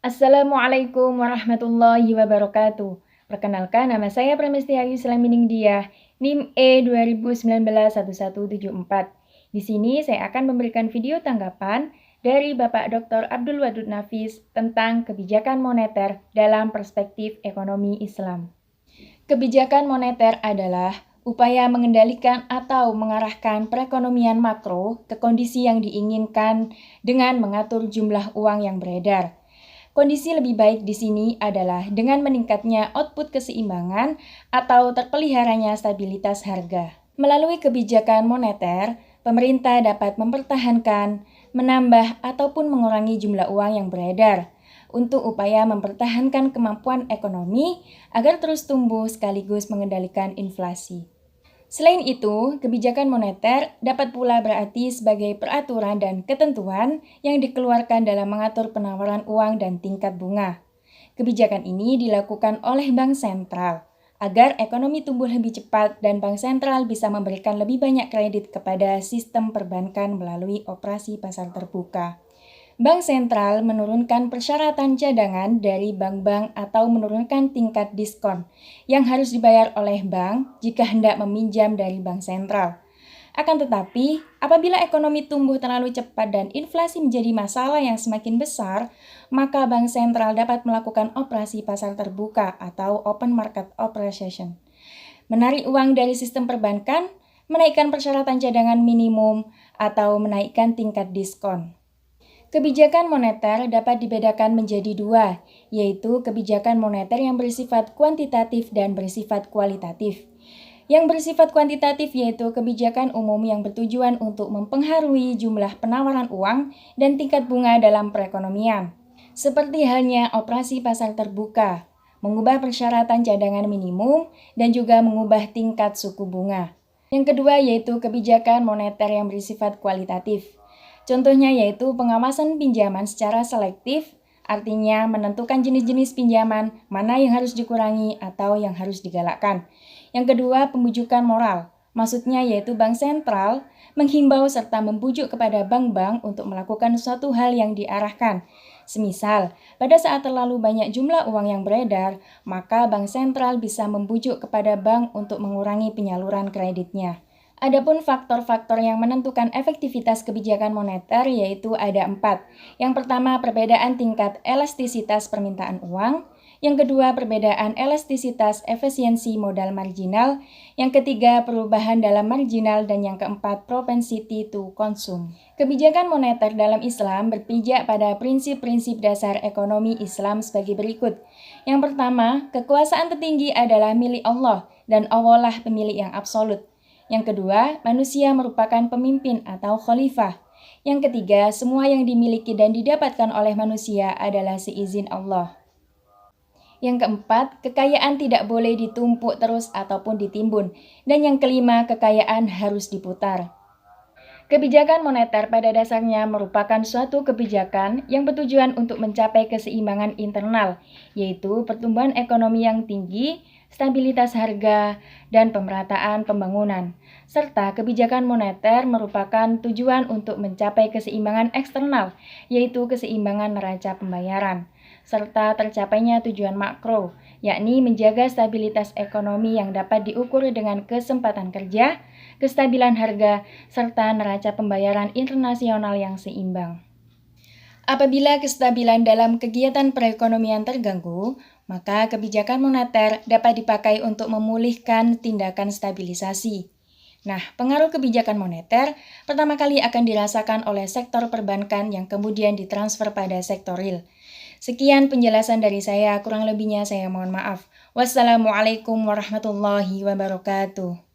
Assalamualaikum warahmatullahi wabarakatuh. Perkenalkan, nama saya Pramesti Ayu Selamindingdiah, NIM E20191174. Di sini saya akan memberikan video tanggapan dari Bapak Dr. Abdul Wadud Nafis tentang kebijakan moneter dalam perspektif ekonomi Islam. Kebijakan moneter adalah upaya mengendalikan atau mengarahkan perekonomian makro ke kondisi yang diinginkan dengan mengatur jumlah uang yang beredar. Kondisi lebih baik di sini adalah dengan meningkatnya output keseimbangan atau terpeliharanya stabilitas harga. Melalui kebijakan moneter, pemerintah dapat mempertahankan, menambah, ataupun mengurangi jumlah uang yang beredar untuk upaya mempertahankan kemampuan ekonomi agar terus tumbuh sekaligus mengendalikan inflasi. Selain itu, kebijakan moneter dapat pula berarti sebagai peraturan dan ketentuan yang dikeluarkan dalam mengatur penawaran uang dan tingkat bunga. Kebijakan ini dilakukan oleh Bank Sentral agar ekonomi tumbuh lebih cepat dan Bank Sentral bisa memberikan lebih banyak kredit kepada sistem perbankan melalui operasi pasar terbuka. Bank Sentral menurunkan persyaratan cadangan dari bank-bank atau menurunkan tingkat diskon yang harus dibayar oleh bank jika hendak meminjam dari Bank Sentral. Akan tetapi, apabila ekonomi tumbuh terlalu cepat dan inflasi menjadi masalah yang semakin besar, maka Bank Sentral dapat melakukan operasi pasar terbuka atau open market operation. Menarik uang dari sistem perbankan, menaikkan persyaratan cadangan minimum, atau menaikkan tingkat diskon. Kebijakan moneter dapat dibedakan menjadi dua, yaitu kebijakan moneter yang bersifat kuantitatif dan bersifat kualitatif. Yang bersifat kuantitatif yaitu kebijakan umum yang bertujuan untuk mempengaruhi jumlah penawaran uang dan tingkat bunga dalam perekonomian. Seperti halnya operasi pasar terbuka, mengubah persyaratan cadangan minimum, dan juga mengubah tingkat suku bunga. Yang kedua yaitu kebijakan moneter yang bersifat kualitatif. Contohnya yaitu pengawasan pinjaman secara selektif, artinya menentukan jenis-jenis pinjaman mana yang harus dikurangi atau yang harus digalakkan. Yang kedua, pembujukan moral. Maksudnya yaitu Bank Sentral menghimbau serta membujuk kepada bank-bank untuk melakukan suatu hal yang diarahkan. Semisal, pada saat terlalu banyak jumlah uang yang beredar, maka Bank Sentral bisa membujuk kepada bank untuk mengurangi penyaluran kreditnya. Adapun faktor-faktor yang menentukan efektivitas kebijakan moneter yaitu ada 4. Yang pertama, perbedaan tingkat elastisitas permintaan uang. Yang kedua, perbedaan elastisitas efisiensi modal marginal. Yang ketiga, perubahan dalam marginal. Dan yang keempat, propensity to consume. Kebijakan moneter dalam Islam berpijak pada prinsip-prinsip dasar ekonomi Islam sebagai berikut. Yang pertama, kekuasaan tertinggi adalah milik Allah dan Allah lah pemilik yang absolut. Yang kedua, manusia merupakan pemimpin atau khalifah. Yang ketiga, semua yang dimiliki dan didapatkan oleh manusia adalah seizin Allah. Yang keempat, kekayaan tidak boleh ditumpuk terus ataupun ditimbun. Dan yang kelima, kekayaan harus diputar. Kebijakan moneter pada dasarnya merupakan suatu kebijakan yang bertujuan untuk mencapai keseimbangan internal, yaitu pertumbuhan ekonomi yang tinggi, stabilitas harga, dan pemerataan pembangunan. Serta kebijakan moneter merupakan tujuan untuk mencapai keseimbangan eksternal, yaitu keseimbangan neraca pembayaran, serta tercapainya tujuan makro, yakni menjaga stabilitas ekonomi yang dapat diukur dengan kesempatan kerja, kestabilan harga, serta neraca pembayaran internasional yang seimbang. Apabila kestabilan dalam kegiatan perekonomian terganggu, maka kebijakan moneter dapat dipakai untuk memulihkan tindakan stabilisasi. Nah, pengaruh kebijakan moneter pertama kali akan dirasakan oleh sektor perbankan yang kemudian ditransfer pada sektor real. Sekian penjelasan dari saya, kurang lebihnya saya mohon maaf. Wassalamualaikum warahmatullahi wabarakatuh.